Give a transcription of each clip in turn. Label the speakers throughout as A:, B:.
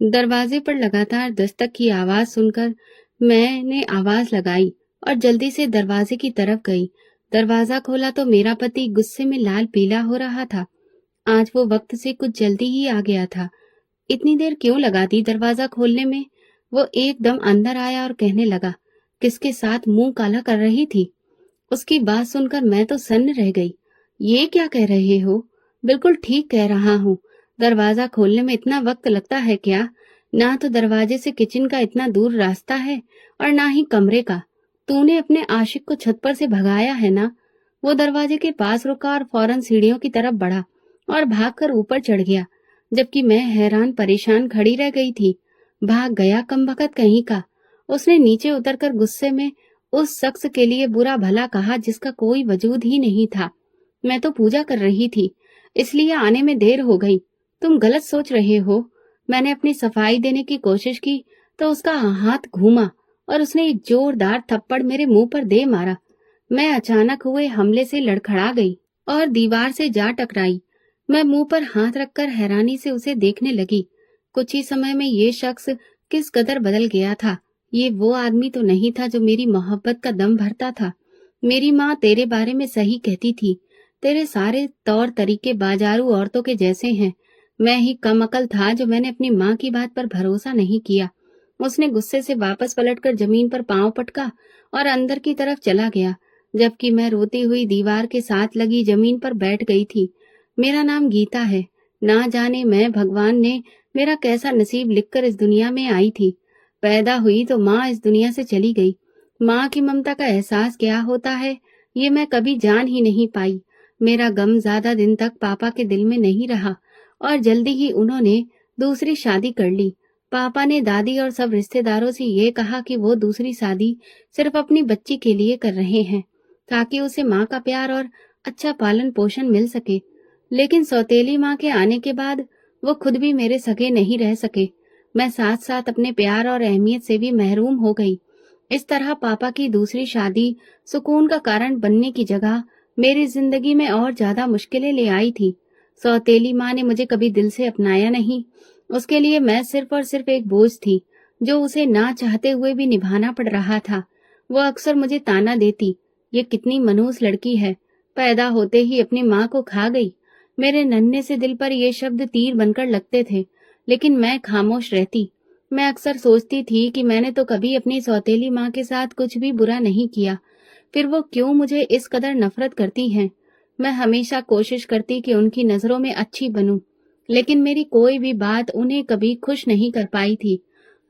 A: दरवाजे पर लगातार दस्तक की आवाज सुनकर मैंने आवाज लगाई और जल्दी से दरवाजे की तरफ गई। दरवाजा खोला तो मेरा पति गुस्से में लाल पीला हो रहा था। आज वो वक्त से कुछ जल्दी ही आ गया था। इतनी देर क्यों लगा दी दरवाजा खोलने में? वो एकदम अंदर आया और कहने लगा, किसके साथ मुंह काला कर रही थी? उसकी बात सुनकर मैं तो सन्न रह गई। ये क्या कह रहे हो? बिल्कुल ठीक कह रहा हूँ। दरवाजा खोलने में इतना वक्त लगता है क्या? ना तो दरवाजे से किचन का इतना दूर रास्ता है और ना ही कमरे का। तूने अपने आशिक को छत पर से भगाया है ना? वो दरवाजे के पास रुका और फौरन सीढ़ियों की तरफ बढ़ा और भागकर ऊपर चढ़ गया, जबकि मैं हैरान परेशान खड़ी रह गई थी। भाग गया कमबख्त कहीं का। उसने नीचे उतरकर गुस्से में उस शख्स के लिए बुरा भला कहा जिसका कोई वजूद ही नहीं था। मैं तो पूजा कर रही थी, इसलिए आने में देर हो गई। तुम गलत सोच रहे हो। मैंने अपनी सफाई देने की कोशिश की तो उसका हाथ घूमा और उसने एक जोरदार थप्पड़ मेरे मुंह पर दे मारा। मैं अचानक हुए हमले से लड़खड़ा गई और दीवार से जा टकराई। मैं मुंह पर हाथ रखकर हैरानी से उसे देखने लगी। कुछ ही समय में ये शख्स किस कदर बदल गया था। ये वो आदमी तो नहीं था जो मेरी मोहब्बत का दम भरता था। मेरी माँ तेरे बारे में सही कहती थी। तेरे सारे तौर तरीके बाजारू औरतों के जैसे हैं। मैं ही कम अकल था जो मैंने अपनी माँ की बात पर भरोसा नहीं किया। उसने गुस्से से वापस पलटकर जमीन पर पांव पटका और अंदर की तरफ चला गया, जबकि मैं रोती हुई दीवार के साथ लगी जमीन पर बैठ गई थी। मेरा नाम गीता है। ना जाने मैं भगवान ने मेरा कैसा नसीब लिखकर इस दुनिया में आई थी। पैदा हुई तो माँ इस दुनिया से चली गई। माँ की ममता का एहसास क्या होता है, ये मैं कभी जान ही नहीं पाई। मेरा गम ज्यादा दिन तक पापा के दिल में नहीं रहा और जल्दी ही उन्होंने दूसरी शादी कर ली। पापा ने दादी और सब रिश्तेदारों से ये कहा कि वो दूसरी शादी सिर्फ अपनी बच्ची के लिए कर रहे हैं, ताकि उसे माँ का प्यार और अच्छा पालन पोषण मिल सके। लेकिन सौतेली माँ के आने के बाद वो खुद भी मेरे सगे नहीं रह सके। मैं साथ साथ अपने प्यार और अहमियत से भी महरूम हो गई। इस तरह पापा की दूसरी शादी सुकून का कारण बनने की जगह मेरी जिंदगी में और ज्यादा मुश्किलें ले आई थी। सौतेली माँ ने मुझे कभी दिल से अपनाया नहीं। उसके लिए मैं सिर्फ और सिर्फ एक बोझ थी, जो उसे ना चाहते हुए भी निभाना पड़ रहा था। वो अक्सर मुझे ताना देती, ये कितनी मनहूस लड़की है, पैदा होते ही अपनी माँ को खा गई। मेरे नन्हे से दिल पर ये शब्द तीर बनकर लगते थे, लेकिन मैं खामोश रहती। मैं अक्सर सोचती थी कि मैंने तो कभी अपनी सौतेली माँ के साथ कुछ भी बुरा नहीं किया, फिर वो क्यों मुझे इस कदर नफरत करती हैं। मैं हमेशा कोशिश करती कि उनकी नजरों में अच्छी बनूं, लेकिन मेरी कोई भी बात उन्हें कभी खुश नहीं कर पाई थी।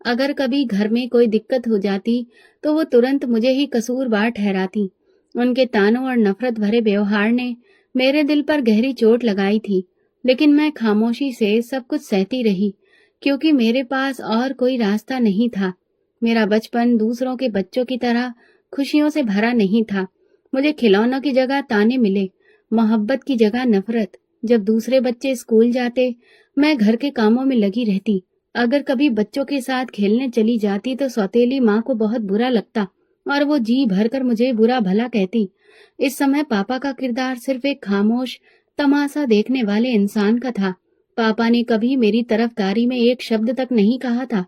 A: अगर कभी घर में कोई दिक्कत हो जाती तो वो तुरंत मुझे ही कसूरवार ठहराती। उनके तानों और नफरत भरे व्यवहार ने मेरे दिल पर गहरी चोट लगाई थी, लेकिन मैं खामोशी से सब कुछ सहती रही, क्योंकि मेरे पास और कोई रास्ता नहीं था। मेरा बचपन दूसरों के बच्चों की तरह खुशियों से भरा नहीं था। मुझे खिलौनों की जगह ताने मिले, मोहब्बत की जगह नफरत। जब दूसरे बच्चे स्कूल जाते, मैं घर के कामों में लगी रहती। अगर कभी बच्चों के साथ खेलने चली जाती तो सौतेली माँ को बहुत बुरा लगता और वो जी भरकर मुझे बुरा भला कहती। इस समय पापा का किरदार सिर्फ एक खामोश तमाशा देखने वाले इंसान का था। पापा ने कभी मेरी तरफदारी में एक शब्द तक नहीं कहा था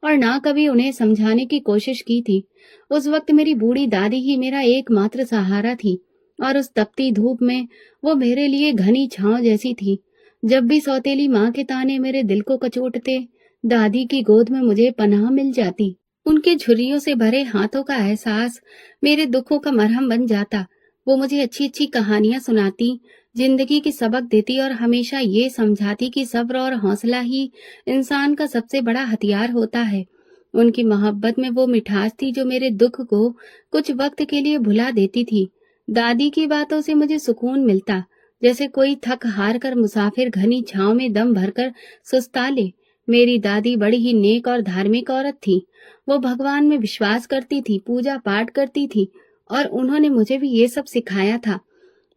A: और ना कभी उन्हें समझाने की कोशिश की थी। उस वक्त मेरी बूढ़ी दादी ही मेरा एकमात्र सहारा थी और उस तपती धूप में वो मेरे लिए घनी छांव जैसी थी। जब भी सौतेली माँ के ताने मेरे दिल को कचोटते, दादी की गोद में मुझे पनाह मिल जाती। उनके झुर्रियों से भरे हाथों का एहसास मेरे दुखों का मरहम बन जाता। वो मुझे अच्छी अच्छी कहानियां सुनाती, जिंदगी की सबक देती और हमेशा ये समझाती कि सब्र और हौसला ही इंसान का सबसे बड़ा हथियार होता है। उनकी मोहब्बत में वो मिठास थी जो मेरे दुख को कुछ वक्त के लिए भुला देती थी। दादी की बातों से मुझे सुकून मिलता, जैसे कोई थक हार कर मुसाफिर घनी छांव में दम भरकर सुस्ता ले। मेरी दादी बड़ी ही नेक और धार्मिक औरत थी। वो भगवान में विश्वास करती थी, पूजा पाठ करती थी और उन्होंने मुझे भी ये सब सिखाया था।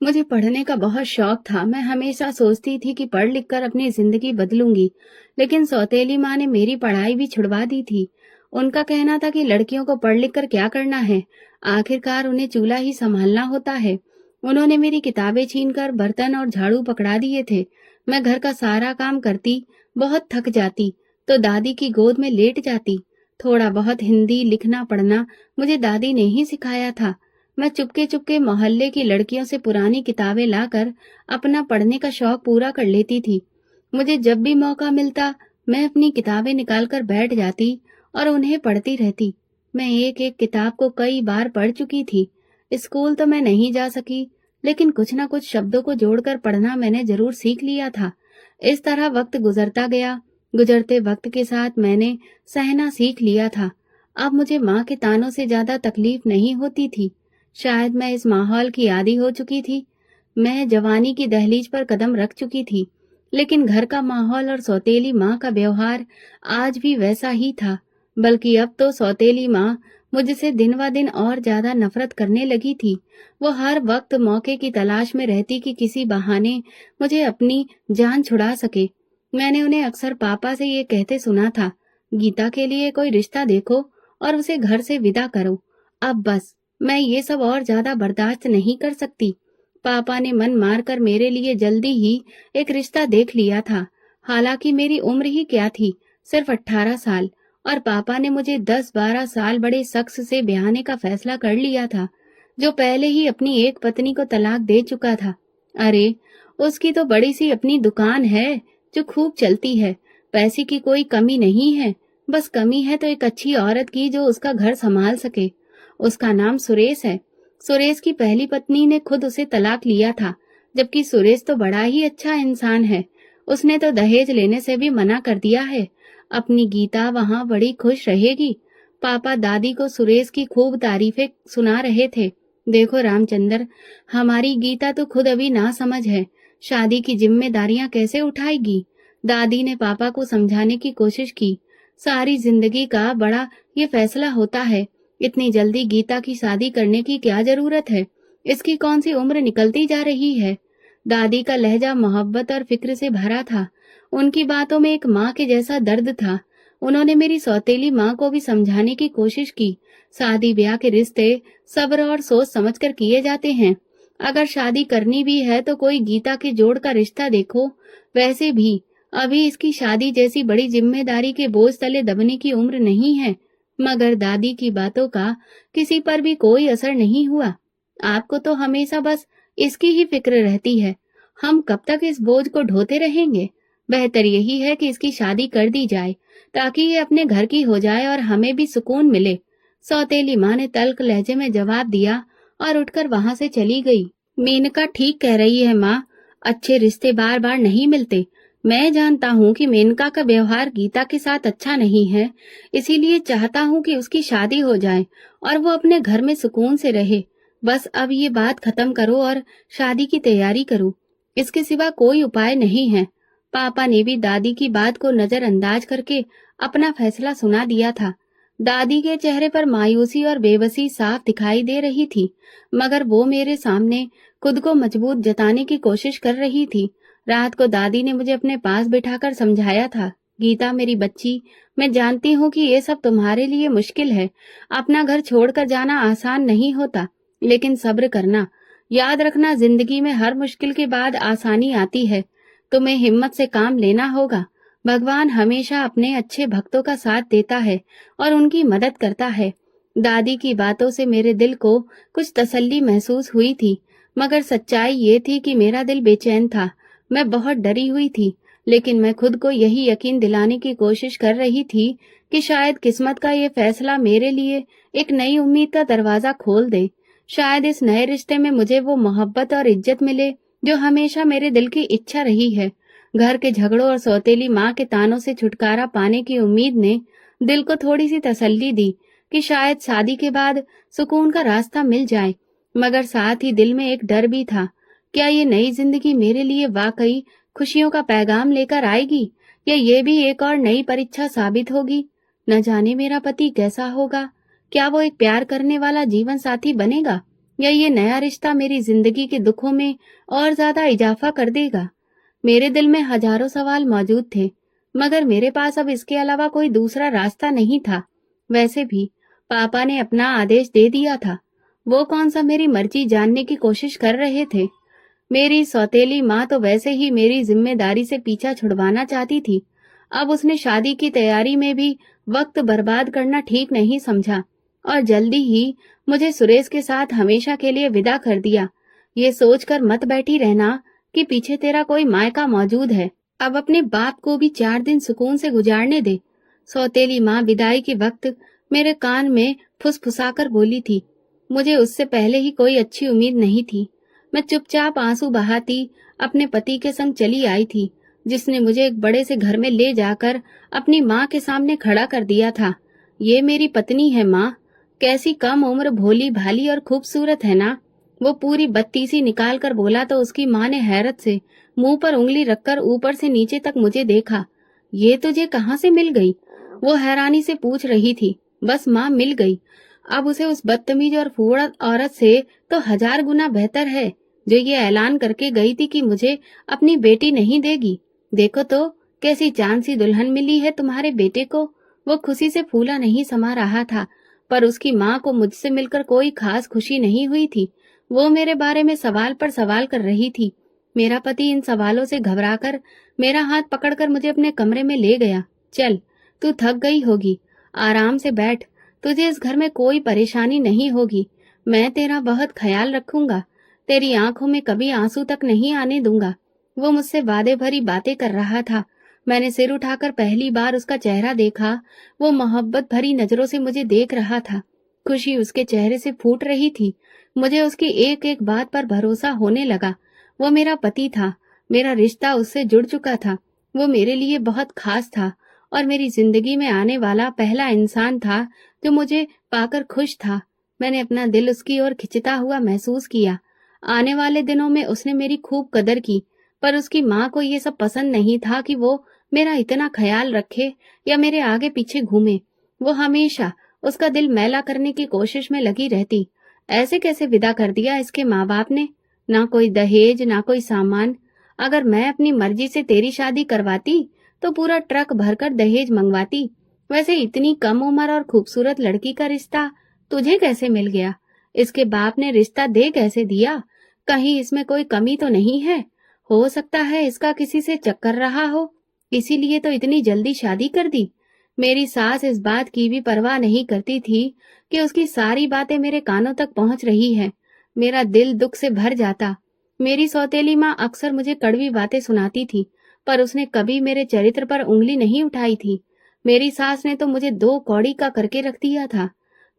A: मुझे पढ़ने का बहुत शौक था। मैं हमेशा सोचती थी कि पढ़ लिख कर अपनी जिंदगी बदलूंगी, लेकिन सौतेली माँ ने मेरी पढ़ाई भी छुड़वा दी थी। उनका कहना था कि लड़कियों को पढ़ लिख कर क्या करना है, आखिरकार उन्हें चूल्हा ही संभालना होता है। उन्होंने मेरी किताबें छीनकर बर्तन और झाड़ू पकड़ा दिए थे। मैं घर का सारा काम करती, बहुत थक जाती, तो दादी की गोद में लेट जाती। थोड़ा बहुत हिंदी लिखना पढ़ना मुझे दादी ने ही सिखाया था। मैं चुपके चुपके मोहल्ले की लड़कियों से पुरानी किताबें लाकर अपना पढ़ने का शौक पूरा कर लेती थी। मुझे जब भी मौका मिलता मैं अपनी किताबें निकालकर बैठ जाती और उन्हें पढ़ती रहती। मैं एक एक किताब को कई बार पढ़ चुकी थी। स्कूल तो मैं नहीं जा सकी, लेकिन कुछ न कुछ शब्दों को जोड़कर पढ़ना मैंने जरूर सीख लिया था। इस तरह वक्त गुजरता गया। गुजरते वक्त के साथ मैंने सहना सीख लिया था। अब मुझे माँ के तानों से ज्यादा तकलीफ नहीं होती थी। शायद मैं इस माहौल की आदी हो चुकी थी। मैं जवानी की दहलीज पर कदम रख चुकी थी, लेकिन घर का माहौल और सौतेली माँ का व्यवहार आज भी वैसा ही था। बल्कि अब तो सौतेली माँ मुझसे दिन ब दिन और ज्यादा नफरत करने लगी थी। वो हर वक्त मौके की तलाश में रहती कि किसी बहाने मुझे अपनी जान छुड़ा सके। मैंने उन्हें अक्सर पापा से ये कहते सुना था, गीता के लिए कोई रिश्ता देखो और उसे घर से विदा करो। अब बस मैं ये सब और ज्यादा बर्दाश्त नहीं कर सकती। पापा ने मन मारकर मेरे लिए जल्दी ही एक रिश्ता देख लिया था। हालांकि मेरी उम्र ही क्या थी, सिर्फ 18 साल, और पापा ने मुझे 10-12 साल बड़े शख्स से ब्याहने का फैसला कर लिया था, जो पहले ही अपनी एक पत्नी को तलाक दे चुका था। अरे, उसकी तो बड़ी सी अपनी दुकान है जो खूब चलती है। पैसे की कोई कमी नहीं है, बस कमी है तो एक अच्छी औरत की जो उसका घर संभाल सके। उसका नाम सुरेश है। सुरेश की पहली पत्नी ने खुद उसे तलाक लिया था, जबकि सुरेश तो बड़ा ही अच्छा इंसान है। उसने तो दहेज लेने से भी मना कर दिया है। अपनी गीता वहाँ बड़ी खुश रहेगी। पापा दादी को सुरेश की खूब तारीफें सुना रहे थे। देखो रामचंद्र, हमारी गीता तो खुद अभी ना समझ है, शादी की जिम्मेदारियां कैसे उठाएगी। दादी ने पापा को समझाने की कोशिश की। सारी जिंदगी का बड़ा ये फैसला होता है। इतनी जल्दी गीता की शादी करने की क्या जरूरत है? इसकी कौन सी उम्र निकलती जा रही है? दादी का लहजा मोहब्बत और फिक्र से भरा था। उनकी बातों में एक माँ के जैसा दर्द था। उन्होंने मेरी सौतेली माँ को भी समझाने की कोशिश की। शादी ब्याह के रिश्ते सब्र और सोच समझकर किए जाते हैं। अगर शादी करनी भी है तो कोई गीता के जोड़ का रिश्ता देखो। वैसे भी अभी इसकी शादी जैसी बड़ी जिम्मेदारी के बोझ तले दबने की उम्र नहीं है। मगर दादी की बातों का किसी पर भी कोई असर नहीं हुआ। आपको तो हमेशा बस इसकी ही फिक्र रहती है। हम कब तक इस बोझ को ढोते रहेंगे? बेहतर यही है कि इसकी शादी कर दी जाए, ताकि ये अपने घर की हो जाए और हमें भी सुकून मिले। सौतेली माँ ने तल्ख लहजे में जवाब दिया और उठकर वहां से चली गई। मेनका ठीक कह रही है माँ, अच्छे रिश्ते बार बार नहीं मिलते। मैं जानता हूँ कि मेनका का व्यवहार गीता के साथ अच्छा नहीं है, इसीलिए चाहता हूँ कि उसकी शादी हो जाए और वो अपने घर में सुकून से रहे। बस अब ये बात खत्म करो और शादी की तैयारी करो। इसके सिवा कोई उपाय नहीं है। पापा ने भी दादी की बात को नजरअंदाज करके अपना फैसला सुना दिया था। दादी के चेहरे पर मायूसी और बेबसी साफ दिखाई दे रही थी, मगर वो मेरे सामने खुद को मजबूत जताने की कोशिश कर रही थी। रात को दादी ने मुझे अपने पास बिठाकर समझाया था, गीता मेरी बच्ची, मैं जानती हूँ कि ये सब तुम्हारे लिए मुश्किल है। अपना घर छोड़कर जाना आसान नहीं होता, लेकिन सब्र करना। याद रखना, जिंदगी में हर मुश्किल के बाद आसानी आती है। तुम्हें हिम्मत से काम लेना होगा। भगवान हमेशा अपने अच्छे भक्तों का साथ देता है और उनकी मदद करता है। दादी की बातों से मेरे दिल को कुछ तसल्ली महसूस हुई थी, मगर सच्चाई ये थी कि मेरा दिल बेचैन था। मैं बहुत डरी हुई थी, लेकिन मैं खुद को यही यकीन दिलाने की कोशिश कर रही थी कि शायद किस्मत का ये फैसला मेरे लिए एक नई उम्मीद का दरवाजा खोल दे। शायद इस नए रिश्ते में मुझे वो मोहब्बत और इज्जत मिले जो हमेशा मेरे दिल की इच्छा रही है। घर के झगड़ों और सौतेली माँ के तानों से छुटकारा पाने की उम्मीद ने दिल को थोड़ी सी तसल्ली दी कि शायद शादी के बाद सुकून का रास्ता मिल जाए। मगर साथ ही दिल में एक डर भी था, क्या ये नई जिंदगी मेरे लिए वाकई खुशियों का पैगाम लेकर आएगी, या ये भी एक और नई परीक्षा साबित होगी। न जाने मेरा पति कैसा होगा, क्या वो एक प्यार करने वाला जीवन साथी बनेगा, या ये नया रिश्ता मेरी जिंदगी के दुखों में और ज्यादा इजाफा कर देगा। मेरे दिल में हजारों सवाल मौजूद थे, मगर मेरे पास अब इसके अलावा कोई दूसरा रास्ता नहीं था। वैसे भी पापा ने अपना आदेश दे दिया था। वो कौन सा मेरी मर्जी जानने की कोशिश कर रहे थे। मेरी सौतेली माँ तो वैसे ही मेरी जिम्मेदारी से पीछा छुड़वाना चाहती थी। अब उसने शादी की तैयारी में भी वक्त बर्बाद करना ठीक नहीं समझा और जल्दी ही मुझे सुरेश के साथ हमेशा के लिए विदा कर दिया। ये सोचकर मत बैठी रहना कि पीछे तेरा कोई मायका मौजूद है। अब अपने बाप को भी 4 दिन सुकून से गुजारने दे। सौतेली माँ विदाई के वक्त मेरे कान में फुसफुसाकर बोली थी। मुझे उससे पहले ही कोई अच्छी उम्मीद नहीं थी। मैं चुपचाप आंसू बहाती अपने पति के संग चली आई थी, जिसने मुझे एक बड़े से घर में ले जाकर अपनी माँ के सामने खड़ा कर दिया था। ये मेरी पत्नी है माँ, कैसी कम उम्र, भोली भाली और खूबसूरत है ना। वो पूरी बत्तीसी निकाल कर बोला तो उसकी माँ ने हैरत से मुंह पर उंगली रखकर ऊपर से नीचे तक मुझे देखा। ये तुझे कहाँ से मिल गई? वो हैरानी से पूछ रही थी। बस माँ, मिल गई। अब उसे उस बदतमीज और फूहड़ औरत से तो 1000 गुना बेहतर है जो ये ऐलान करके गई थी कि मुझे अपनी बेटी नहीं देगी। देखो तो कैसी चांद सी दुल्हन मिली है तुम्हारे बेटे को। वो खुशी से फूला नहीं समा रहा था, पर उसकी माँ को मुझसे मिलकर कोई खास खुशी नहीं हुई थी। वो मेरे बारे में सवाल पर सवाल कर रही थी। मेरा पति इन सवालों से घबराकर मेरा हाथ पकड़कर मुझे अपने कमरे में ले गया। चल, तू थक गई होगी, आराम से बैठ। तुझे इस घर में कोई परेशानी नहीं होगी। मैं तेरा बहुत ख्याल रखूंगा। तेरी आंखों में कभी आंसू तक नहीं आने दूंगा। वो मुझसे वादे भरी बातें कर रहा था। मैंने सिर उठाकर पहली बार उसका चेहरा देखा। वो मोहब्बत भरी नजरों से मुझे देख रहा था। खुशी उसके चेहरे से फूट रही थी। मुझे उसकी एक एक बात पर भरोसा होने लगा। वो मेरा पति था, मेरा रिश्ता उससे जुड़ चुका था। वो मेरे लिए बहुत खास था और मेरी जिंदगी में आने वाला पहला इंसान था जो मुझे पाकर खुश था। मैंने अपना दिल उसकी ओर खिंचता हुआ महसूस किया। आने वाले दिनों में उसने मेरी खूब कदर की, पर उसकी माँ को ये सब पसंद नहीं था कि वो मेरा इतना ख्याल रखे या मेरे आगे पीछे घूमे। वो हमेशा उसका दिल मैला करने की कोशिश में लगी रहती। ऐसे कैसे विदा कर दिया इसके माँ बाप ने? ना कोई दहेज, ना कोई सामान। अगर मैं अपनी मर्जी से तेरी शादी करवाती तो पूरा ट्रक भरकर दहेज मंगवाती। वैसे इतनी कम उम्र और खूबसूरत लड़की का रिश्ता तुझे कैसे मिल गया? इसके बाप ने रिश्ता दे कैसे दिया? कहीं इसमें कोई कमी तो नहीं है? हो सकता है इसका किसी से चक्कर रहा हो, इसीलिए तो इतनी जल्दी शादी कर दी। मेरी सास इस बात की भी परवाह नहीं करती थी कि उसकी सारी बातें मेरे कानों तक पहुंच रही है। मेरा दिल दुख से भर जाता। मेरी सौतेली माँ अक्सर मुझे कड़वी बातें सुनाती थी, पर उसने कभी मेरे चरित्र पर उंगली नहीं उठाई थी। मेरी सास ने तो मुझे 2 कौड़ी का करके रख दिया था।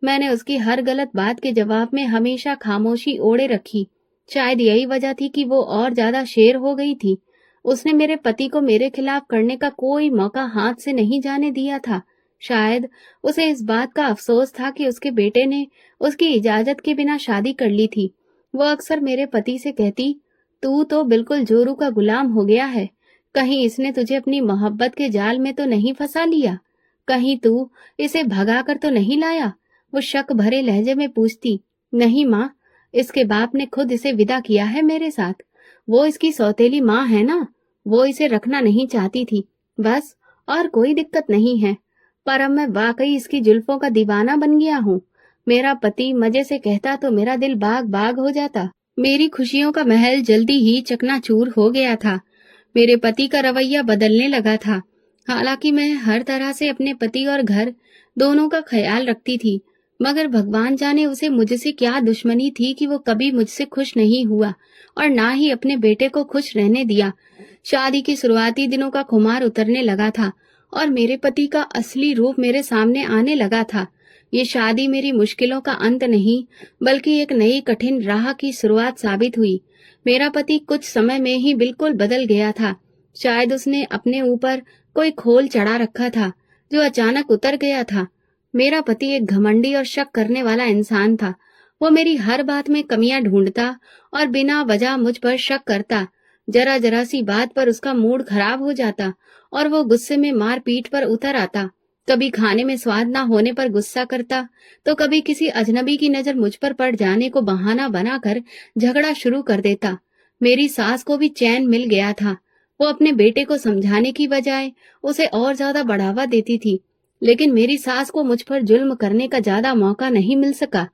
A: मैंने उसकी हर गलत बात के जवाब में हमेशा खामोशी ओढ़े रखी। शायद यही वजह थी कि वो और ज्यादा शेर हो गई थी। उसने मेरे पति को मेरे खिलाफ करने का कोई मौका हाथ से नहीं जाने दिया था। शायद उसे इस बात का अफसोस था कि उसके बेटे ने उसकी इजाजत के बिना शादी कर ली थी। वो अक्सर मेरे पति से कहती, तू तो बिल्कुल जोरू का गुलाम हो गया है। कहीं इसने तुझे अपनी मोहब्बत के जाल में तो नहीं फंसा लिया? कहीं तू इसे भगा कर तो नहीं लाया? वो शक भरे लहजे में पूछती। नहीं माँ, इसके बाप ने खुद इसे विदा किया है मेरे साथ। वो इसकी सौतेली माँ है ना, वो इसे रखना नहीं चाहती थी, बस। और कोई दिक्कत नहीं है। पर अब मैं वाकई इसकी जुल्फों का दीवाना बन गया हूँ। मेरा पति मजे से कहता तो मेरा दिल बाग बाग हो जाता। मेरी खुशियों का महल जल्दी ही चकनाचूर हो गया था। मेरे पति का रवैया बदलने लगा था। हालांकि मैं हर तरह से अपने पति और घर दोनों का ख्याल रखती थी, मगर भगवान जाने उसे मुझसे क्या दुश्मनी थी कि वो कभी मुझसे खुश नहीं हुआ और ना ही अपने बेटे को खुश रहने दिया। शादी के शुरुआती दिनों का खुमार उतरने लगा था और मेरे पति का असली रूप मेरे सामने आने लगा था। ये शादी मेरी मुश्किलों का अंत नहीं, बल्कि एक नई कठिन राह की शुरुआत साबित हुई। मेरा पति कुछ समय में ही बिल्कुल बदल गया था। शायद उसने अपने ऊपर कोई खोल चढ़ा रखा था जो अचानक उतर गया था। मेरा पति एक घमंडी और शक करने वाला इंसान था। वो मेरी हर बात में कमियां ढूंढता और बिना वजह मुझ पर शक करता। जरा जरा सी बात पर उसका मूड खराब हो जाता और वो गुस्से में मार पीट पर उतर आता। कभी खाने में स्वाद ना होने पर गुस्सा करता, तो कभी किसी अजनबी की नजर मुझ पर पड़ जाने को बहाना बनाकर झगड़ा शुरू कर देता। मेरी सास को भी चैन मिल गया था। वो अपने बेटे को समझाने की बजाय उसे और ज्यादा बढ़ावा देती थी, लेकिन मेरी सास को मुझ पर जुल्म करने का ज्यादा मौका नहीं मिल सका।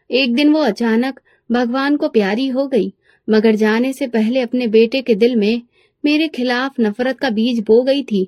A: एक दिन वो अचानक भगवान को प्यारी हो गई, मगर जाने से पहले अपने बेटे के दिल में मेरे खिलाफ नफरत का बीज बो गई थी।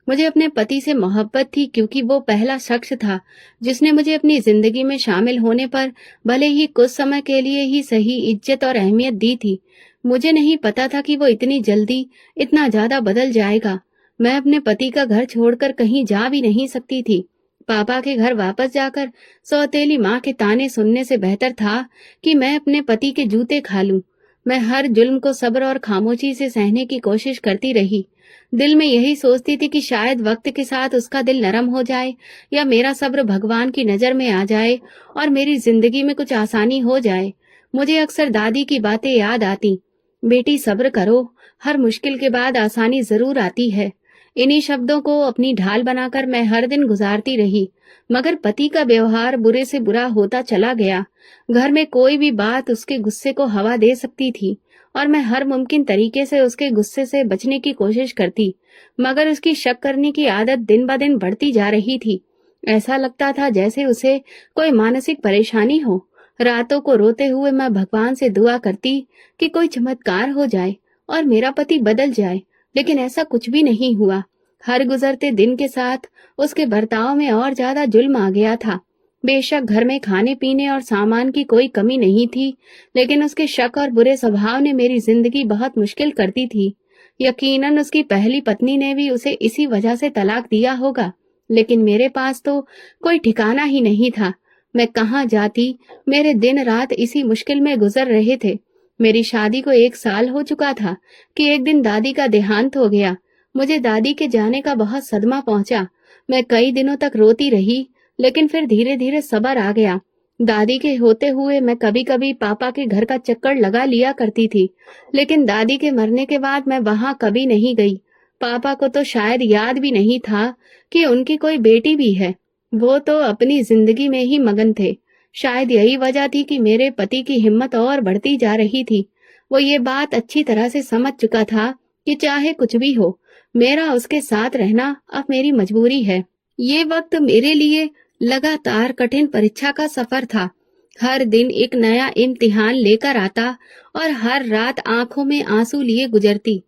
A: मुझे अपने पति से मोहब्बत थी क्योंकि वो पहला शख्स था जिसने मुझे अपनी जिंदगी में शामिल होने पर भले ही कुछ समय के लिए ही सही इज्जत और अहमियत दी थी। मुझे नहीं पता था कि वो इतनी जल्दी इतना ज्यादा बदल जाएगा। मैं अपने पति का घर छोड़कर कहीं जा भी नहीं सकती थी। पापा के घर वापस जाकर सौतेली माँ के ताने सुनने से बेहतर था कि मैं अपने पति के जूते खा लूं। मैं हर जुल्म को सब्र और खामोशी से सहने की कोशिश करती रही। दिल में यही सोचती थी कि शायद वक्त के साथ उसका दिल नरम हो जाए या मेरा सब्र भगवान की नजर में आ जाए और मेरी जिंदगी में कुछ आसानी हो जाए। मुझे अक्सर दादी की बातें याद आती। बेटी सब्र करो, हर मुश्किल के बाद आसानी जरूर आती है। इन्हीं शब्दों को अपनी ढाल बनाकर मैं हर दिन गुजारती रही। मगर पति का व्यवहार बुरे से बुरा होता चला गया। घर में कोई भी बात उसके गुस्से को हवा दे सकती थी और मैं हर मुमकिन तरीके से उसके गुस्से से बचने की कोशिश करती, मगर उसकी शक करने की आदत दिन ब दिन बढ़ती जा रही थी। ऐसा लगता था जैसे उसे कोई मानसिक परेशानी हो। रातों को रोते हुए मैं भगवान से दुआ करती कि कोई चमत्कार हो जाए और मेरा पति बदल जाए, लेकिन ऐसा कुछ भी नहीं हुआ। हर गुजरते दिन के साथ उसके बर्ताव में और ज्यादा जुल्म आ गया था। बेशक घर में खाने पीने और सामान की कोई कमी नहीं थी, लेकिन उसके शक और बुरे स्वभाव ने मेरी जिंदगी बहुत मुश्किल कर दी थी। यकीनन उसकी पहली पत्नी ने भी उसे इसी वजह से तलाक दिया होगा, लेकिन मेरे पास तो कोई ठिकाना ही नहीं था। मैं कहाँ जाती, मेरे दिन रात इसी मुश्किल में गुजर रहे थे। मेरी शादी को 1 साल हो चुका था कि एक दिन दादी का देहांत हो गया। मुझे दादी के जाने का बहुत सदमा पहुंचा। मैं कई दिनों तक रोती रही, लेकिन फिर धीरे धीरे सब्र आ गया। दादी के होते हुए मैं कभी कभी पापा के घर का चक्कर लगा लिया करती थी, लेकिन दादी के मरने के बाद मैं वहां कभी नहीं गई। पापा को तो शायद याद भी नहीं था कि उनकी कोई बेटी भी है। वो तो अपनी जिंदगी में ही मगन थे। शायद यही वजह थी कि मेरे पति की हिम्मत और बढ़ती जा रही थी। वो ये बात अच्छी तरह से समझ चुका था कि चाहे कुछ भी हो, मेरा उसके साथ रहना अब मेरी मजबूरी है। ये वक्त मेरे लिए लगातार कठिन परीक्षा का सफर था। हर दिन एक नया इम्तिहान लेकर आता और हर रात आंखों में आंसू लिए गुजरती।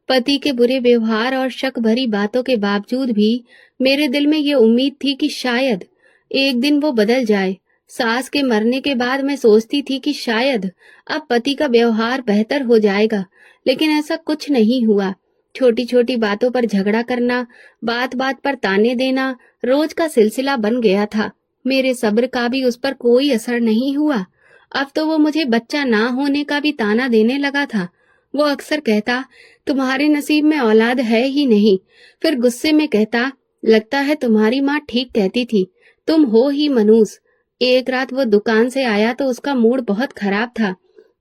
A: पति के बुरे व्यवहार और शक भरी बातों के बावजूद भी मेरे दिल में ये उम्मीद थी कि शायद एक दिन वो बदल जाए। सास के मरने के बाद मैं सोचती थी कि शायद अब पति का व्यवहार बेहतर हो जाएगा, लेकिन ऐसा कुछ नहीं हुआ। छोटी छोटी बातों पर झगड़ा करना, बात बात पर ताने देना रोज का सिलसिला बन गया था। मेरे सब्र का भी उस पर कोई असर नहीं हुआ। अब तो वो मुझे बच्चा ना होने का भी ताना देने लगा था। वो अक्सर कहता, तुम्हारे नसीब में औलाद है ही नहीं। फिर गुस्से में कहता, लगता है तुम्हारी माँ ठीक कहती थी, तुम हो ही मनूस। एक रात वो दुकान से आया तो उसका मूड बहुत खराब था।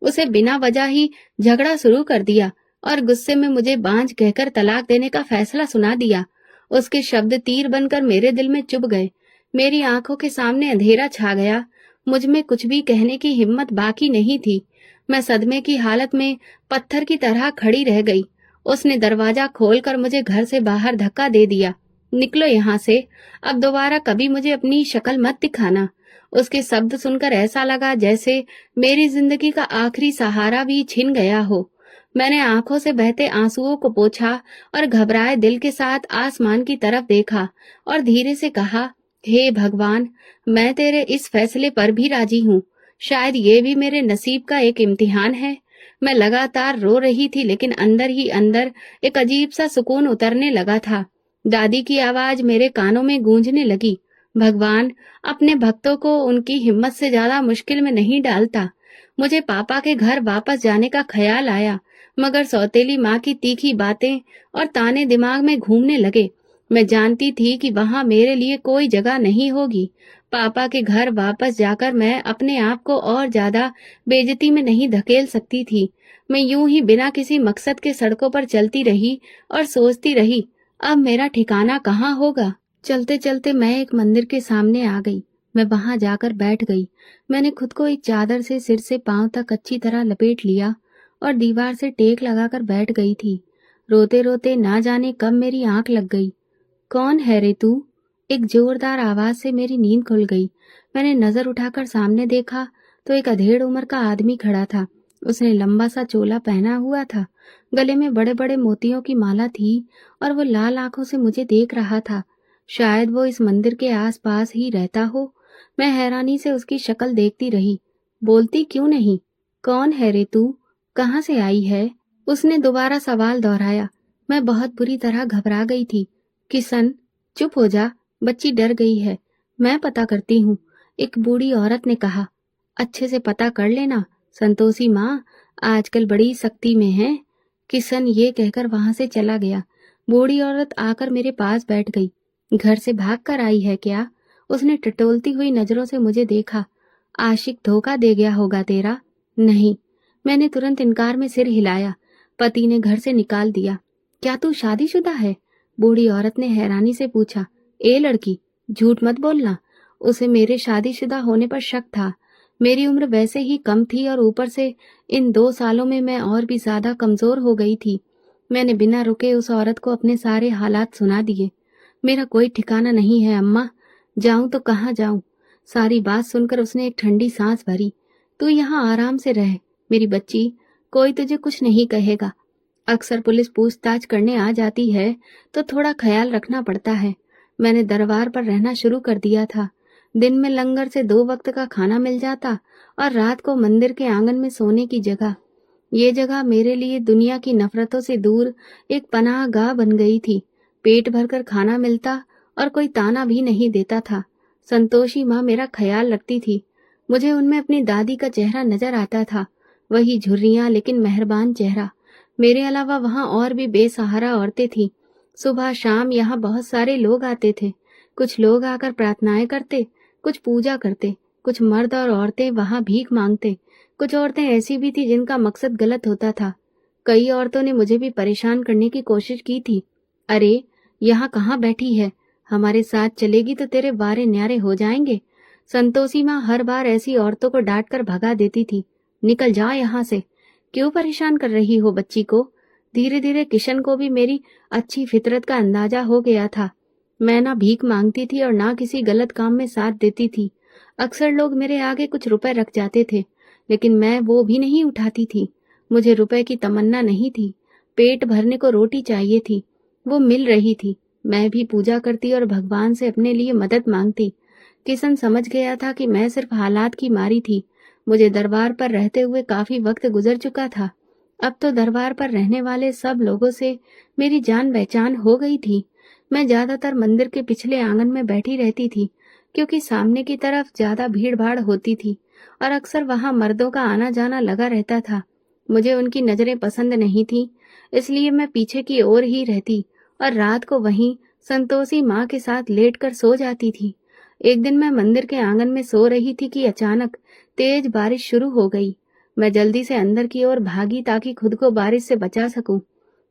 A: उसे बिना वजह ही झगड़ा शुरू कर दिया और गुस्से में मुझे बांझ कहकर तलाक देने का फैसला सुना दिया। उसके शब्द तीर बनकर मेरे दिल में चुभ गए। मेरी आंखों के सामने अंधेरा छा गया। मुझ में कुछ भी कहने की हिम्मत बाकी नहीं थी। मैं सदमे की हालत में पत्थर की तरह खड़ी रह गई। उसने दरवाजा खोलकर मुझे घर से बाहर धक्का दे दिया। निकलो यहाँ से, अब दोबारा कभी मुझे अपनी शक्ल मत दिखाना। उसके शब्द सुनकर ऐसा लगा जैसे मेरी जिंदगी का आखिरी सहारा भी छिन गया हो। मैंने आंखों से बहते आंसुओं को पोंछा और घबराए दिल के साथ आसमान की तरफ देखा और धीरे से कहा, हे भगवान, मैं तेरे इस फैसले पर भी राजी हूँ। शायद ये भी मेरे नसीब का एक इम्तिहान है। मैं लगातार रो रही थी, लेकिन अंदर ही अंदर एक अजीब सा सुकून उतरने लगा था। दादी की आवाज मेरे कानों में गूंजने लगी, भगवान अपने भक्तों को उनकी हिम्मत से ज्यादा मुश्किल में नहीं डालता। मुझे पापा के घर वापस जाने का ख्याल आया, मगर सौतेली माँ की तीखी बातें और ताने दिमाग में घूमने लगे। मैं जानती थी कि वहां मेरे लिए कोई जगह नहीं होगी। पापा के घर वापस जाकर मैं अपने आप को और ज्यादा बेइज्जती में नहीं धकेल सकती थी। मैं यूं ही बिना किसी मकसद के सड़कों पर चलती रही और सोचती रही, अब मेरा ठिकाना कहाँ होगा। चलते चलते मैं एक मंदिर के सामने आ गई। मैं वहां जाकर बैठ गई। मैंने खुद को एक चादर से सिर से पांव तक अच्छी तरह लपेट लिया और दीवार से टेक लगाकर बैठ गई थी। रोते रोते ना जाने कब मेरी आंख लग गई। कौन है रे तू? एक जोरदार आवाज से मेरी नींद खुल गई। मैंने नजर उठाकर सामने देखा तो एक अधेड़ उम्र का आदमी खड़ा था। उसने लंबा सा चोला पहना हुआ था गले में बड़े बड़े मोतियों की माला थी और वो लाल आंखों से मुझे देख रहा था। शायद वो इस मंदिर के आसपास ही रहता हो। मैं हैरानी से उसकी शक्ल देखती रही। बोलती क्यों नहीं? कौन है रे तू? कहाँ से आई है? उसने दोबारा सवाल दोहराया। मैं बहुत बुरी तरह घबरा गई थी। किशन, चुप हो जा, बच्ची डर गई है। मैं पता करती हूँ, एक बूढ़ी औरत ने कहा। अच्छे से पता कर लेना, संतोषी माँ आजकल बड़ी सख्ती में है। किशन ये कहकर वहां से चला गया। बूढ़ी औरत आकर मेरे पास बैठ गई। घर से भाग कर आई है क्या? उसने टटोलती हुई नजरों से मुझे देखा। आशिक धोखा दे गया होगा तेरा। नहीं, मैंने तुरंत इनकार में सिर हिलाया। पति ने घर से निकाल दिया। क्या तू शादीशुदा है? बूढ़ी औरत ने हैरानी से पूछा। ए लड़की, झूठ मत बोलना। उसे मेरे शादीशुदा होने पर शक था। मेरी उम्र वैसे ही कम थी और ऊपर से इन 2 सालों में मैं और भी ज्यादा कमजोर हो गई थी। मैंने बिना रुके उस औरत को अपने सारे हालात सुना दिए। मेरा कोई ठिकाना नहीं है अम्मा, जाऊं तो कहाँ जाऊं? सारी बात सुनकर उसने एक ठंडी सांस भरी। तू यहाँ आराम से रह मेरी बच्ची, कोई तुझे कुछ नहीं कहेगा। अक्सर पुलिस पूछताछ करने आ जाती है तो थोड़ा ख्याल रखना पड़ता है। मैंने दरबार पर रहना शुरू कर दिया था। दिन में लंगर से 2 वक्त का खाना मिल जाता और रात को मंदिर के आंगन में सोने की जगह। ये जगह मेरे लिए दुनिया की नफरतों से दूर एक पनाहगाह बन गई थी। पेट भरकर खाना मिलता और कोई ताना भी नहीं देता था। संतोषी माँ मेरा ख्याल रखती थी। मुझे उनमें अपनी दादी का चेहरा नजर आता था, वही झुर्रियां लेकिन मेहरबान चेहरा। मेरे अलावा वहां और भी बेसहारा औरतें थीं। सुबह शाम यहाँ बहुत सारे लोग आते थे। कुछ लोग आकर प्रार्थनाएं करते, कुछ पूजा करते, कुछ मर्द और औरतें वहां भीख मांगते। कुछ औरतें ऐसी भी थी जिनका मकसद गलत होता था। कई औरतों ने मुझे भी परेशान करने की कोशिश की थी। अरे, यहाँ कहाँ बैठी है? हमारे साथ चलेगी तो तेरे बारे न्यारे हो जाएंगे। संतोषी माँ हर बार ऐसी औरतों को डांट कर भगा देती थी। निकल जा यहाँ से। क्यों परेशान कर रही हो बच्ची को? धीरे धीरे किशन को भी मेरी अच्छी फितरत का अंदाजा हो गया था। मैं ना भीख मांगती थी और ना किसी गलत काम में साथ देती थी। अक्सर लोग मेरे आगे कुछ रुपए रख जाते थे, लेकिन मैं वो भी नहीं उठाती थी। मुझे रुपए की तमन्ना नहीं थी। पेट भरने को रोटी चाहिए थी, वो मिल रही थी। मैं भी पूजा करती और भगवान से अपने लिए मदद मांगती। किशन समझ गया था कि मैं सिर्फ हालात की मारी थी। मुझे दरबार पर रहते हुए काफी वक्त गुजर चुका था। अब तो दरबार पर रहने वाले सब लोगों से मेरी जान पहचान हो गई थी। मैं ज्यादातर मंदिर के पिछले आंगन में बैठी रहती थी, क्योंकि सामने की तरफ ज्यादा भीड़ भाड़ होती थी और अक्सर वहां मर्दों का आना जाना लगा रहता था। मुझे उनकी नजरें पसंद नहीं थी, इसलिए मैं पीछे की ओर ही रहती और रात को वहीं संतोषी माँ के साथ लेटकर सो जाती थी। एक दिन मैं मंदिर के आंगन में सो रही थी कि अचानक तेज बारिश शुरू हो गई। मैं जल्दी से अंदर की ओर भागी ताकि खुद को बारिश से बचा सकूं।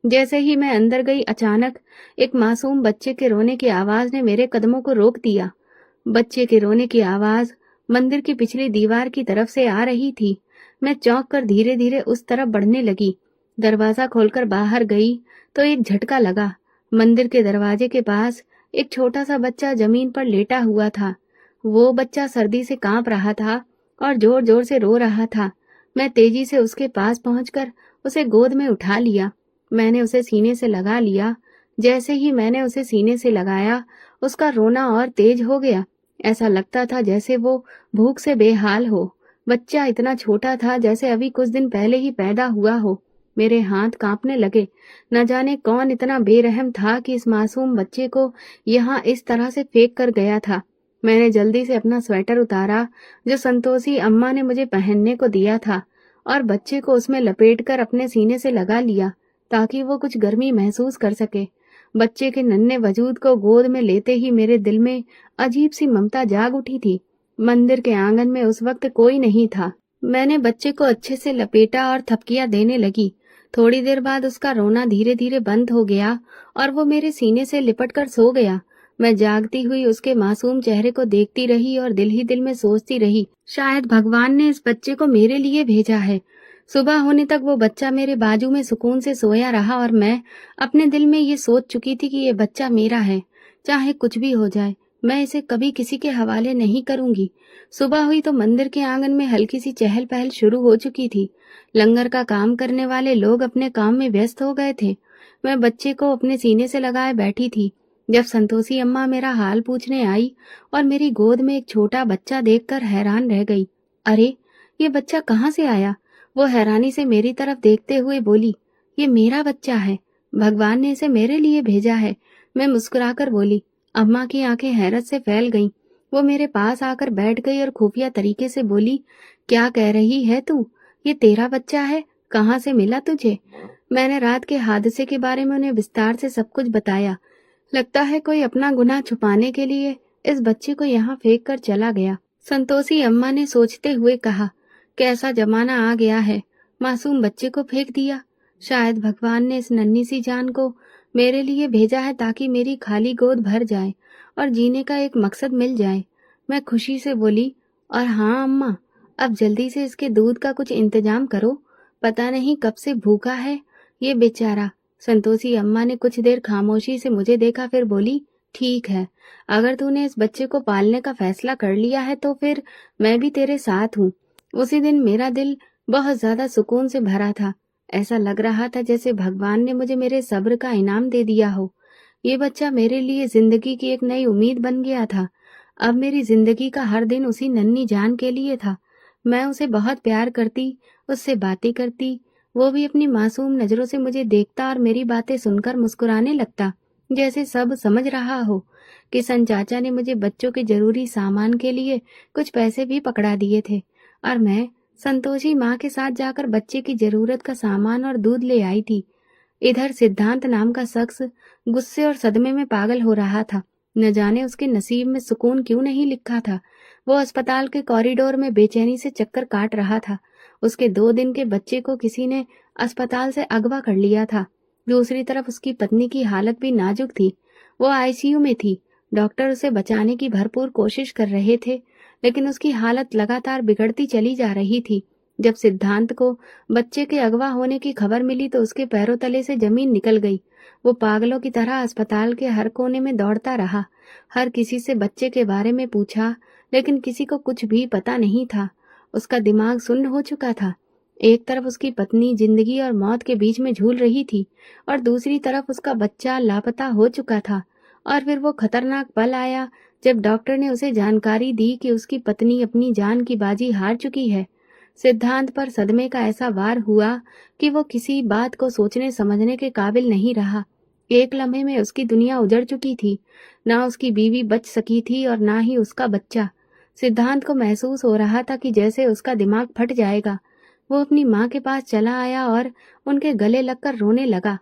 A: जैसे ही मैं अंदर गई, अचानक एक मासूम बच्चे के रोने की आवाज ने मेरे कदमों को रोक दिया। बच्चे के रोने की आवाज मंदिर की पिछली दीवार की तरफ से आ रही थी। मैं चौंक कर धीरे धीरे उस तरफ बढ़ने लगी। दरवाजा खोलकर बाहर गई तो एक झटका लगा। मंदिर के दरवाजे के पास एक छोटा सा बच्चा जमीन पर लेटा हुआ था। वो बच्चा सर्दी से कांप रहा था और जोर जोर से रो रहा था। मैं तेजी से उसके पास पहुंचकर उसे गोद में उठा लिया। मैंने उसे सीने से लगा लिया। जैसे ही मैंने उसे सीने से लगाया, उसका रोना और तेज हो गया। ऐसा लगता था जैसे वो भूख से बेहाल हो। बच्चा इतना छोटा था जैसे अभी कुछ दिन पहले ही पैदा हुआ हो। मेरे हाथ कांपने लगे। न जाने कौन इतना बेरहम था कि इस मासूम बच्चे को यहाँ इस तरह से फेंक कर गया था। मैंने जल्दी से अपना स्वेटर उतारा जो संतोषी अम्मा ने मुझे पहनने को दिया था और बच्चे को उसमें लपेटकर अपने सीने से लगा लिया ताकि वो कुछ गर्मी महसूस कर सके। बच्चे के नन्हे वजूद को गोद में लेते ही मेरे दिल में अजीब सी ममता जाग उठी थी। मंदिर के आंगन में उस वक्त कोई नहीं था। मैंने बच्चे को अच्छे से लपेटा और थपकियां देने लगी। थोड़ी देर बाद उसका रोना धीरे धीरे बंद हो गया और वो मेरे सीने से लिपट कर सो गया। मैं जागती हुई उसके मासूम चेहरे को देखती रही और दिल ही दिल में सोचती रही, शायद भगवान ने इस बच्चे को मेरे लिए भेजा है। सुबह होने तक वो बच्चा मेरे बाजू में सुकून से सोया रहा और मैं अपने दिल में ये सोच चुकी थी कि ये बच्चा मेरा है। चाहे कुछ भी हो जाए, मैं इसे कभी किसी के हवाले नहीं करूंगी। सुबह हुई तो मंदिर के आंगन में हल्की सी चहल पहल शुरू हो चुकी थी। लंगर का काम करने वाले लोग अपने काम में व्यस्त हो गए थे। मैं बच्चे को अपने सीने से लगाए बैठी थी जब संतोषी अम्मा मेरा हाल पूछने आई और मेरी गोद में एक छोटा बच्चा देखकर हैरान रह गई। अरे, ये बच्चा कहाँ से आया? वो हैरानी से मेरी तरफ देखते हुए बोली, ये मेरा बच्चा है। भगवान ने इसे मेरे लिए भेजा है। मैं मुस्कुराकर बोली। अम्मा की आंखें हैरत से फैल गईं। वो मेरे पास आकर बैठ गई और खुफिया तरीके से बोली, क्या कह रही है तू? ये तेरा बच्चा है? कहाँ से मिला तुझे? मैंने रात के हादसे के बारे में उन्हें विस्तार से सब कुछ बताया। लगता है कोई अपना गुनाह छुपाने के लिए इस बच्चे को यहाँ फेंक कर चला गया। संतोषी अम्मा ने सोचते हुए कहा, कैसा जमाना आ गया है, मासूम बच्चे को फेंक दिया। शायद भगवान ने इस नन्ही सी जान को मेरे लिए भेजा है ताकि मेरी खाली गोद भर जाए और जीने का एक मकसद मिल जाए। मैं खुशी से बोली, और हाँ अम्मा, अब जल्दी से इसके दूध का कुछ इंतजाम करो। पता नहीं कब से भूखा है ये बेचारा। संतोषी अम्मा ने कुछ देर खामोशी से मुझे देखा, फिर बोली, ठीक है, अगर तूने इस बच्चे को पालने का फैसला कर लिया है तो फिर मैं भी तेरे साथ हूँ। उसी दिन मेरा दिल बहुत ज्यादा सुकून से भरा था। ऐसा लग रहा था जैसे भगवान ने मुझे मेरे सब्र का इनाम दे दिया हो। ये बच्चा मेरे लिए जिंदगी की एक नई उम्मीद बन गया था। अब मेरी जिंदगी का हर दिन उसी नन्ही जान के लिए था। मैं उसे बहुत प्यार करती, उससे बातें करती। वो भी अपनी मासूम नजरों से मुझे देखता और मेरी बातें सुनकर मुस्कुराने लगता, जैसे सब समझ रहा हो। किशन चाचा ने मुझे बच्चों के जरूरी सामान के लिए कुछ पैसे भी पकड़ा दिए थे और मैं संतोषी माँ के साथ जाकर बच्चे की जरूरत का सामान और दूध ले आई थी। इधर सिद्धांत नाम का शख्स गुस्से और सदमे में पागल हो रहा था। न जाने उसके नसीब में सुकून क्यों नहीं लिखा था। वो अस्पताल के कॉरिडोर में बेचैनी से चक्कर काट रहा था। उसके 2 दिन के बच्चे को किसी ने अस्पताल से अगवा कर लिया था। दूसरी तरफ उसकी पत्नी की हालत भी नाजुक थी। वो आईसीयू में थी। डॉक्टर उसे बचाने की भरपूर कोशिश कर रहे थे, लेकिन उसकी हालत लगातार बिगड़ती चली जा रही थी। जब सिद्धांत को बच्चे के अगवा होने की खबर मिली तो उसके पैरों तले से जमीन निकल गई। वो पागलों की तरह अस्पताल के हर कोने में दौड़ता रहा। हर किसी से बच्चे के बारे में पूछा, लेकिन किसी को कुछ भी पता नहीं था। उसका दिमाग सुन्न हो चुका था। एक तरफ उसकी पत्नी जिंदगी और मौत के बीच में झूल रही थी और दूसरी तरफ उसका बच्चा लापता हो चुका था। और फिर वो खतरनाक पल आया जब डॉक्टर ने उसे जानकारी दी कि उसकी पत्नी अपनी जान की बाजी हार चुकी है। सिद्धांत पर सदमे का ऐसा वार हुआ कि वो किसी बात को सोचने समझने के काबिल नहीं रहा। एक लम्हे में उसकी दुनिया उजड़ चुकी थी। ना उसकी बीवी बच सकी थी और ना ही उसका बच्चा। सिद्धांत को महसूस हो रहा था कि जैसे उसका दिमाग फट जाएगा। वो अपनी माँ के पास चला आया और उनके गले लगकर रोने लगा।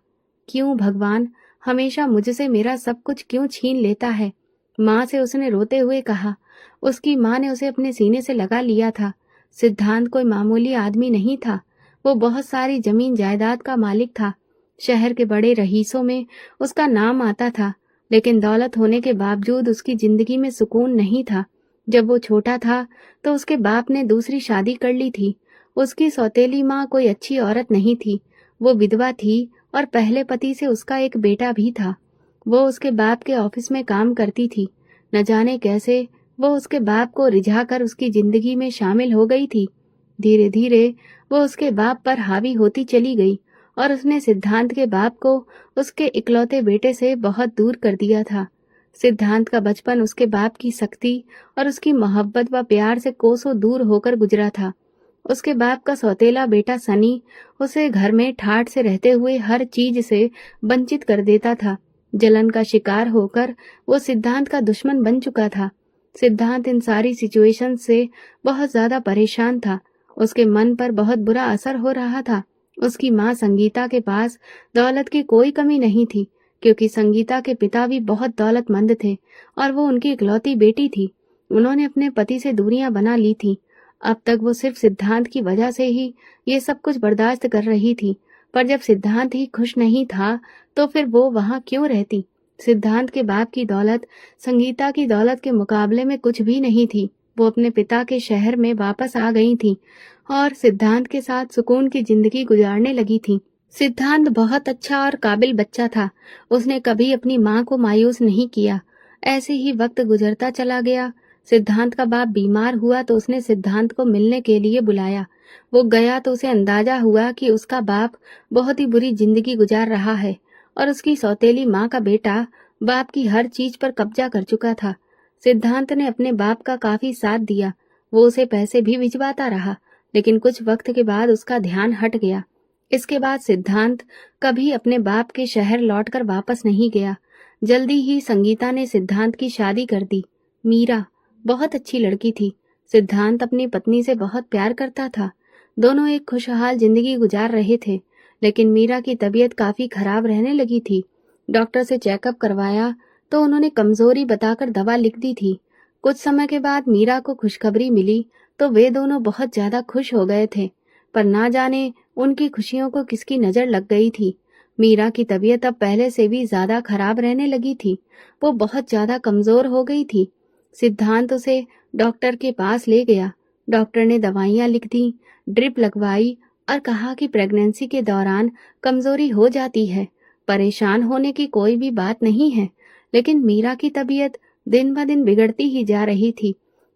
A: क्यों भगवान, हमेशा मुझसे मेरा सब कुछ क्यों छीन लेता है? माँ से उसने रोते हुए कहा। उसकी माँ ने उसे अपने सीने से लगा लिया था। सिद्धांत कोई मामूली आदमी नहीं था। वो बहुत सारी जमीन जायदाद का मालिक था। शहर के बड़े रईसों में उसका नाम आता था, लेकिन दौलत होने के बावजूद उसकी जिंदगी में सुकून नहीं था। जब वो छोटा था तो उसके बाप ने दूसरी शादी कर ली थी। उसकी सौतेली माँ कोई अच्छी औरत नहीं थी। वो विधवा थी और पहले पति से उसका एक बेटा भी था। वो उसके बाप के ऑफिस में काम करती थी। न जाने कैसे वो उसके बाप को रिझाकर उसकी जिंदगी में शामिल हो गई थी। धीरे धीरे वो उसके बाप पर हावी होती चली गई और उसने सिद्धांत के बाप को उसके इकलौते बेटे से बहुत दूर कर दिया था। सिद्धांत का बचपन उसके बाप की सख्ती और उसकी मोहब्बत व प्यार से कोसों दूर होकर गुजरा था। उसके बाप का सौतेला बेटा सनी उसे घर में ठाठ से रहते हुए हर चीज से वंचित कर देता था। जलन का शिकार होकर वो सिद्धांत का दुश्मन बन चुका था। सिद्धांत इन सारी सिचुएशन से बहुत ज्यादा परेशान था। उसके मन पर बहुत बुरा असर हो रहा था। उसकी माँ संगीता के पास दौलत की कोई कमी नहीं थी, क्योंकि संगीता के पिता भी बहुत दौलतमंद थे और वो उनकी इकलौती बेटी थी। उन्होंने अपने पति से दूरियां बना ली थी। अब तक वो सिर्फ सिद्धांत की वजह से ही ये सब कुछ बर्दाश्त कर रही थी, पर जब सिद्धांत ही खुश नहीं था तो फिर वो वहां क्यों रहती? सिद्धांत के बाप की दौलत संगीता की दौलत के मुकाबले में कुछ भी नहीं थी। वो अपने पिता के शहर में वापस आ गई थी और सिद्धांत के साथ सुकून की जिंदगी गुजारने लगी थी। सिद्धांत बहुत अच्छा और काबिल बच्चा था। उसने कभी अपनी माँ को मायूस नहीं किया। ऐसे ही वक्त गुजरता चला गया। सिद्धांत का बाप बीमार हुआ तो उसने सिद्धांत को मिलने के लिए बुलाया। वो गया तो उसे अंदाजा हुआ कि उसका बाप बहुत ही बुरी जिंदगी गुजार रहा है और उसकी सौतेली माँ का बेटा बाप की हर चीज पर कब्जा कर चुका था। सिद्धांत ने अपने बाप का काफी साथ दिया। वो उसे पैसे भी भिजवाता रहा, लेकिन कुछ वक्त के बाद उसका ध्यान हट गया। इसके बाद सिद्धांत कभी अपने बाप के शहर लौटकर वापस नहीं गया। जल्दी ही संगीता ने सिद्धांत की शादी कर दी। मीरा बहुत अच्छी लड़की थी। सिद्धांत अपनी पत्नी से बहुत प्यार करता था। दोनों एक खुशहाल जिंदगी गुजार रहे थे, लेकिन मीरा की तबीयत काफी खराब रहने लगी थी। डॉक्टर से चेकअप करवाया तो उन्होंने कमजोरी बताकर दवा लिख दी थी। कुछ समय के बाद मीरा को खुशखबरी मिली तो वे दोनों बहुत ज्यादा खुश हो गए थे, पर ना जाने उनकी खुशियों को किसकी नजर लग गई थी। मीरा की तबीयत अब पहले से भी ज्यादा खराब रहने लगी थी। वो बहुत ज्यादा कमजोर हो गई थी। सिद्धांत उसे डॉक्टर के पास ले गया। डॉक्टर ने दवाइयां लिख दी, ड्रिप लगवाई और कहा कि प्रेगनेंसी के दौरान कमजोरी हो जाती है, परेशान होने की कोई भी बात नहीं है। लेकिन मीरा की तबीयत दिन ब दिन बिगड़ती ही जा रही थी।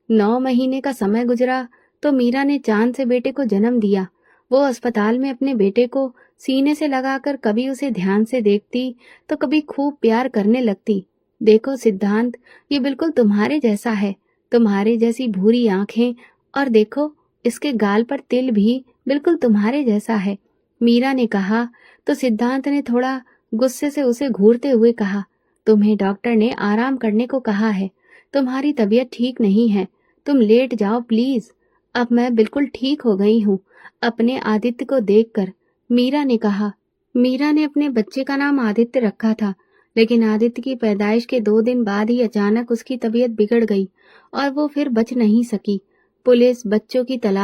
A: 9 महीने का समय गुजरा तो मीरा ने चांद से बेटे को जन्म दिया। वो अस्पताल में अपने बेटे को सीने से लगाकर कभी उसे ध्यान से देखती तो कभी खूब प्यार करने लगती। देखो सिद्धांत, ये बिल्कुल तुम्हारे जैसा है, तुम्हारे जैसी भूरी आंखें, और देखो इसके गाल पर तिल भी बिल्कुल तुम्हारे जैसा है। मीरा ने कहा तो सिद्धांत ने थोड़ा गुस्से से उसे घूरते हुए कहा, तुम्हें डॉक्टर ने आराम करने को कहा है। तुम्हारी तबीयत ठीक नहीं है, तुम लेट जाओ प्लीज। अब मैं बिल्कुल ठीक हो गई हूँ अपने आदित्य को देखकर, मीरा ने कहा। मीरा ने अपने बच्चे का नाम आदित्य रखा था, लेकिन आदित्य की पैदाइश के 2 दिन बाद ही अचानक उसकी तबीयत बिगड़ गई और वो फिर बच नहीं सकी। पुलिस बच्चों की तलाश